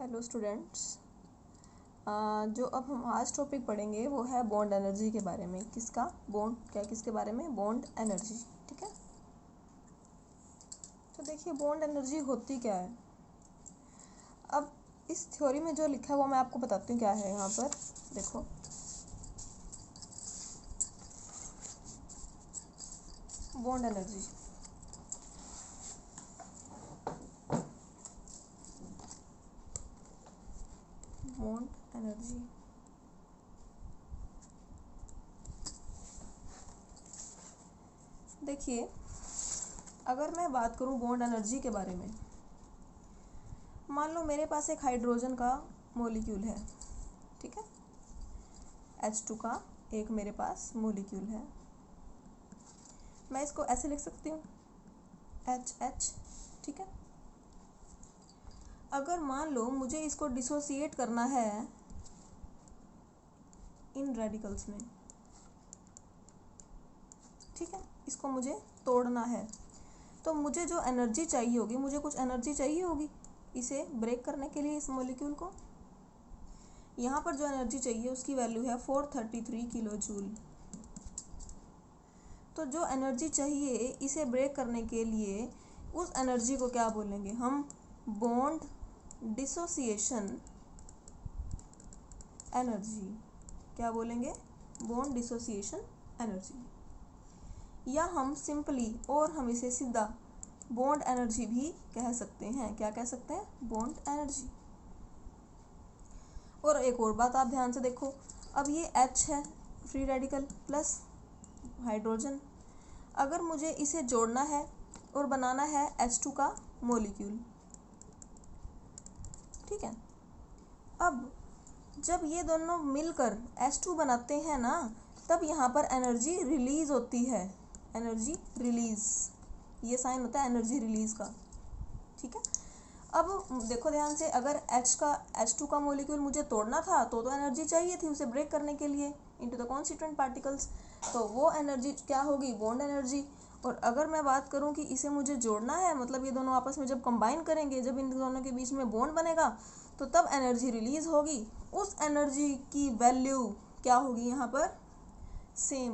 Hello students. जो अब हम आज टॉपिक पढ़ेंगे वो है बॉन्ड एनर्जी के बारे में। किसका बॉन्ड, क्या किसके बारे में? Bond energy. ठीक है, तो देखिए बॉन्ड एनर्जी होती क्या है। अब इस थ्योरी में जो लिखा है वो मैं आपको बताती हूँ क्या है। यहाँ पर देखो, बॉन्ड एनर्जी बॉन्ड एनर्जी देखिए, अगर मैं बात करूँ बॉन्ड एनर्जी के बारे में, मान लो मेरे पास एक हाइड्रोजन का मॉलिक्यूल है। ठीक है, H2 का एक मेरे पास मॉलिक्यूल है। मैं इसको ऐसे लिख सकती हूँ HH। ठीक है, अगर मान लो मुझे इसको डिसोसिएट करना है इन रेडिकल्स में, ठीक है, इसको मुझे तोड़ना है, तो मुझे जो एनर्जी चाहिए होगी, मुझे कुछ एनर्जी चाहिए होगी इसे ब्रेक करने के लिए, इस मॉलिक्यूल को। यहाँ पर जो एनर्जी चाहिए उसकी वैल्यू है 433 किलो जूल। तो जो एनर्जी चाहिए इसे ब्रेक करने के लिए, उस एनर्जी को क्या बोलेंगे हम? Bond dissociation energy. क्या बोलेंगे? Bond dissociation energy. या हम सिंपली, और हम इसे सीधा बॉन्ड एनर्जी भी कह सकते हैं। क्या कह सकते हैं? Bond energy. और एक और बात आप ध्यान से देखो, अब ये H है, फ्री रेडिकल प्लस हाइड्रोजन। अगर मुझे इसे जोड़ना है और बनाना है H2 का मॉलिक्यूल, ठीक है, अब जब ये दोनों मिलकर H2 बनाते हैं ना, तब यहाँ पर एनर्जी रिलीज होती है। एनर्जी रिलीज, ये साइन होता है एनर्जी रिलीज का। ठीक है, अब देखो ध्यान से, अगर H2 का मॉलिक्यूल मुझे तोड़ना था तो एनर्जी चाहिए थी उसे ब्रेक करने के लिए इनटू द कॉन्स्टिट्यूएंट पार्टिकल्स, तो वो एनर्जी क्या होगी? Bond energy. और अगर मैं बात करूं कि इसे मुझे जोड़ना है, मतलब ये दोनों आपस में जब कंबाइन करेंगे, जब इन दोनों के बीच में बॉन्ड बनेगा, तो तब एनर्जी रिलीज होगी। उस एनर्जी की वैल्यू क्या होगी यहाँ पर? सेम।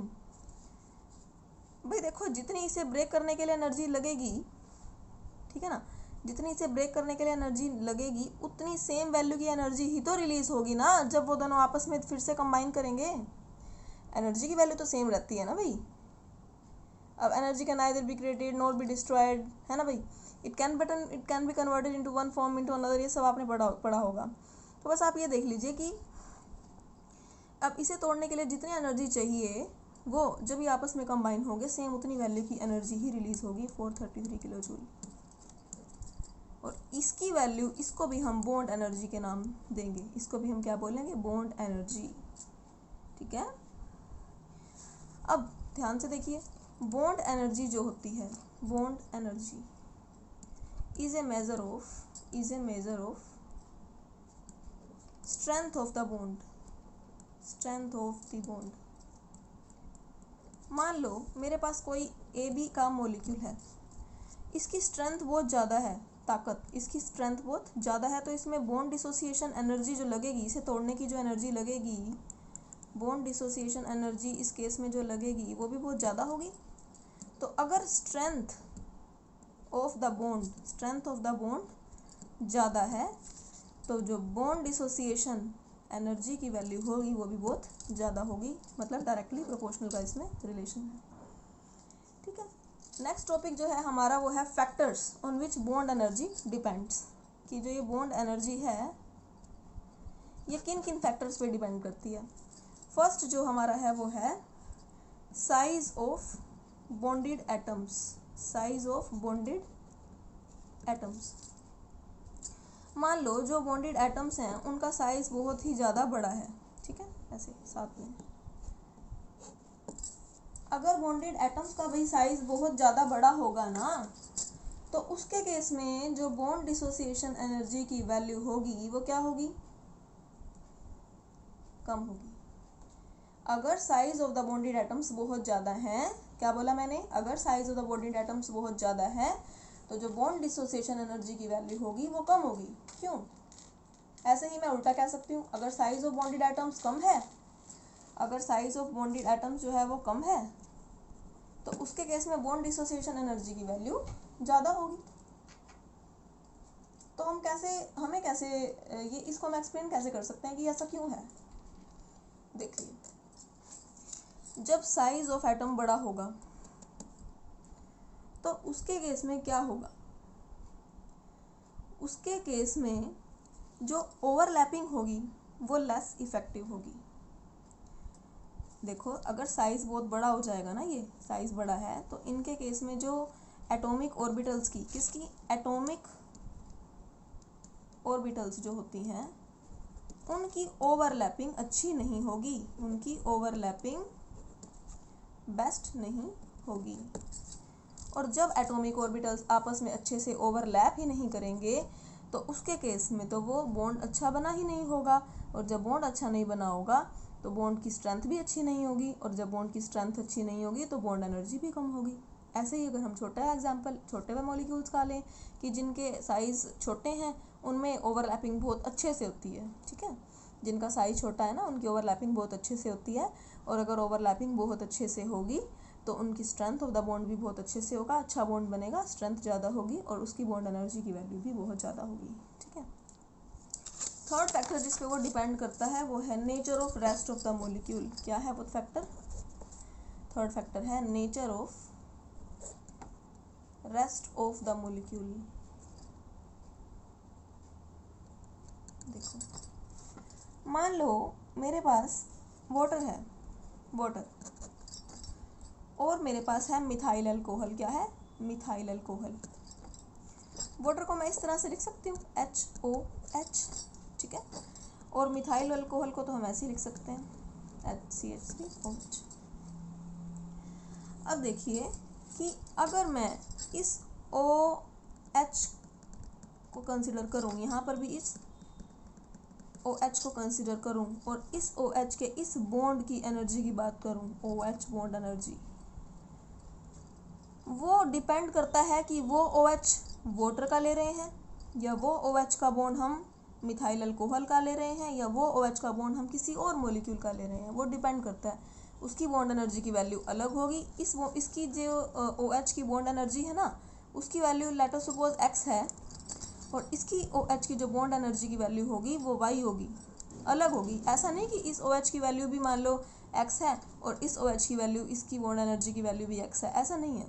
भाई देखो, जितनी इसे ब्रेक करने के लिए एनर्जी लगेगी, ठीक है ना, जितनी इसे ब्रेक करने के लिए एनर्जी लगेगी, उतनी सेम वैल्यू की एनर्जी ही तो रिलीज होगी ना, जब वो दोनों आपस में फिर से कंबाइन करेंगे। एनर्जी की वैल्यू तो सेम रहती है ना भाई। अब energy can either be created not be destroyed, है ना भाई। It can be converted into one form into another, ये सब आपने पढ़ा होगा। तो बस आप ये देख लीजिए कि अब इसे तोड़ने के लिए जितनी एनर्जी चाहिए, वो जब ये आपस में कंबाइन होंगे, सेम उतनी वैल्यू की एनर्जी ही रिलीज होगी, 433 किलो जूल। और इसकी वैल्यू, इसको भी हम बॉन्ड एनर्जी के नाम देंगे। इसको भी हम क्या बोलेंगे? Bond energy. ठीक है, अब ध्यान से देखिए, बॉन्ड एनर्जी जो होती है, bond energy is a measure of strength of the bond. Strength of the bond. मान लो मेरे पास कोई AB का मॉलिक्यूल है, इसकी स्ट्रेंथ बहुत ज़्यादा है, ताकत, इसकी स्ट्रेंथ बहुत ज़्यादा है, तो इसमें बॉन्ड डिसोसिएशन एनर्जी जो लगेगी, इसे तोड़ने की जो एनर्जी लगेगी, बॉन्ड डिसोसिएशन एनर्जी इस केस में जो लगेगी वो भी बहुत ज़्यादा होगी। तो अगर स्ट्रेंथ ऑफ द बॉन्ड ज़्यादा है, तो जो बॉन्ड डिसोसिएशन एनर्जी की वैल्यू होगी वो भी बहुत ज़्यादा होगी, मतलब डायरेक्टली प्रोपोर्शनल का इसमें रिलेशन है। ठीक है, नेक्स्ट टॉपिक जो है हमारा वो है factors on which bond energy depends. कि जो ये बॉन्ड एनर्जी है ये किन किन फैक्टर्स पे डिपेंड करती है। फर्स्ट जो हमारा है वो है size of bonded atoms. Size of bonded atoms. मान लो जो बॉन्डेड एटम्स हैं उनका साइज बहुत ही ज़्यादा बड़ा है, ठीक है, ऐसे साथ में। अगर बॉन्डेड एटम्स का भाई साइज बहुत ज़्यादा बड़ा होगा ना, तो उसके केस में जो बॉन्ड डिसोसिएशन एनर्जी की वैल्यू होगी वो क्या होगी? कम होगी। अगर size of the bonded atoms बहुत ज़्यादा हैं, क्या बोला मैंने? अगर size of the bonded atoms बहुत ज़्यादा है तो जो बॉन्ड डिसोसिएशन एनर्जी की वैल्यू होगी वो कम होगी। क्यों? ऐसे ही मैं उल्टा कह सकती हूँ, अगर size of bonded atoms come है, अगर साइज ऑफ बॉन्डेड एटम्स जो है वो कम है, तो उसके केस में बॉन्ड डिसोसिएशन एनर्जी की वैल्यू ज़्यादा होगी। तो हमें कैसे ये इसको हम एक्सप्लेन कैसे कर सकते हैं कि ऐसा क्यों है। देखिए, जब साइज ऑफ एटम बड़ा होगा तो उसके केस में क्या होगा, उसके केस में जो ओवरलैपिंग होगी वो लेस इफेक्टिव होगी। देखो, अगर साइज बहुत बड़ा हो जाएगा ना, ये साइज बड़ा है, तो इनके केस में जो एटॉमिक ऑर्बिटल्स की, किसकी, एटॉमिक ऑर्बिटल्स जो होती हैं उनकी ओवरलैपिंग अच्छी नहीं होगी, उनकी ओवरलैपिंग बेस्ट नहीं होगी। और जब एटॉमिक ऑर्बिटल्स आपस में अच्छे से ओवरलैप ही नहीं करेंगे तो उसके केस में तो वो बॉन्ड अच्छा बना ही नहीं होगा, और जब बॉन्ड अच्छा नहीं बना होगा तो बॉन्ड की स्ट्रेंथ भी अच्छी नहीं होगी, और जब बॉन्ड की स्ट्रेंथ अच्छी नहीं होगी तो बॉन्ड एनर्जी भी कम होगी। ऐसे ही अगर हम छोटा एग्जांपल छोटे हुए मॉलिक्यूल्स का लें कि जिनके साइज़ छोटे हैं उनमें ओवरलैपिंग बहुत अच्छे से होती है, ठीक है, जिनका साइज़ छोटा है ना उनकी ओवरलैपिंग बहुत अच्छे से होती है, और अगर ओवरलैपिंग बहुत अच्छे से होगी तो उनकी स्ट्रेंथ ऑफ द बॉन्ड भी बहुत अच्छे से होगा, अच्छा बॉन्ड बनेगा, स्ट्रेंथ ज़्यादा होगी और उसकी बॉन्ड एनर्जी की वैल्यू भी बहुत ज़्यादा होगी, ठीक है। थर्ड फैक्टर जिस पे वो डिपेंड करता है वो है nature of rest of the molecule. क्या है वो फैक्टर? थर्ड फैक्टर है nature of rest of the molecule. देखो, मान लो मेरे पास वाटर है, वाटर, और मेरे पास है मिथाइल अल्कोहल। क्या है? Methyl alcohol. वाटर को मैं इस तरह से लिख सकती हूँ HOH, ठीक है, और मिथाइल अल्कोहल को तो हम ऐसे ही लिख सकते हैं HCH3OH। अब देखिए कि अगर मैं इस OH को कंसिडर करूँ, यहाँ पर भी इस OH को कंसिडर करूँ और इस OH के इस बॉन्ड की एनर्जी की बात करूँ, OH बॉन्ड एनर्जी, वो डिपेंड करता है कि वो OH वाटर का ले रहे हैं या वो OH का बॉन्ड हम मिथाइल अल्कोहल का ले रहे हैं या वो OH का बॉन्ड हम किसी और मॉलिक्यूल का ले रहे हैं। वो डिपेंड करता है, उसकी बॉन्ड एनर्जी की वैल्यू अलग होगी। इसकी जो OH की बॉन्ड एनर्जी है ना, उसकी value let us suppose X है, और इसकी OH की जो बॉन्ड एनर्जी की वैल्यू होगी वो Y होगी, अलग होगी। ऐसा नहीं कि इस OH की वैल्यू भी मान लो X है और इस OH की वैल्यू, इसकी बॉन्ड एनर्जी की वैल्यू भी X है, ऐसा नहीं है।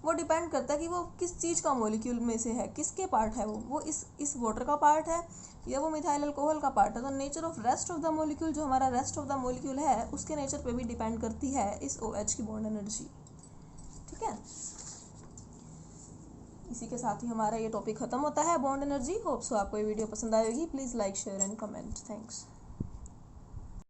वो डिपेंड करता है कि वो किस चीज़ का मॉलिक्यूल में से है, किसके पार्ट है, वो इस वाटर का पार्ट है या वो मिथाइल अल्कोहल का पार्ट है। तो nature of rest of the molecule, जो हमारा रेस्ट ऑफ द मॉलिक्यूल है, उसके नेचर पे भी डिपेंड करती है इस OH की बॉन्ड एनर्जी, ठीक है। इसी के साथ ही हमारा ये टॉपिक खत्म होता है, बॉन्ड एनर्जी। होप सो आपको ये वीडियो पसंद आएगी। Please like, share and comment. Thanks.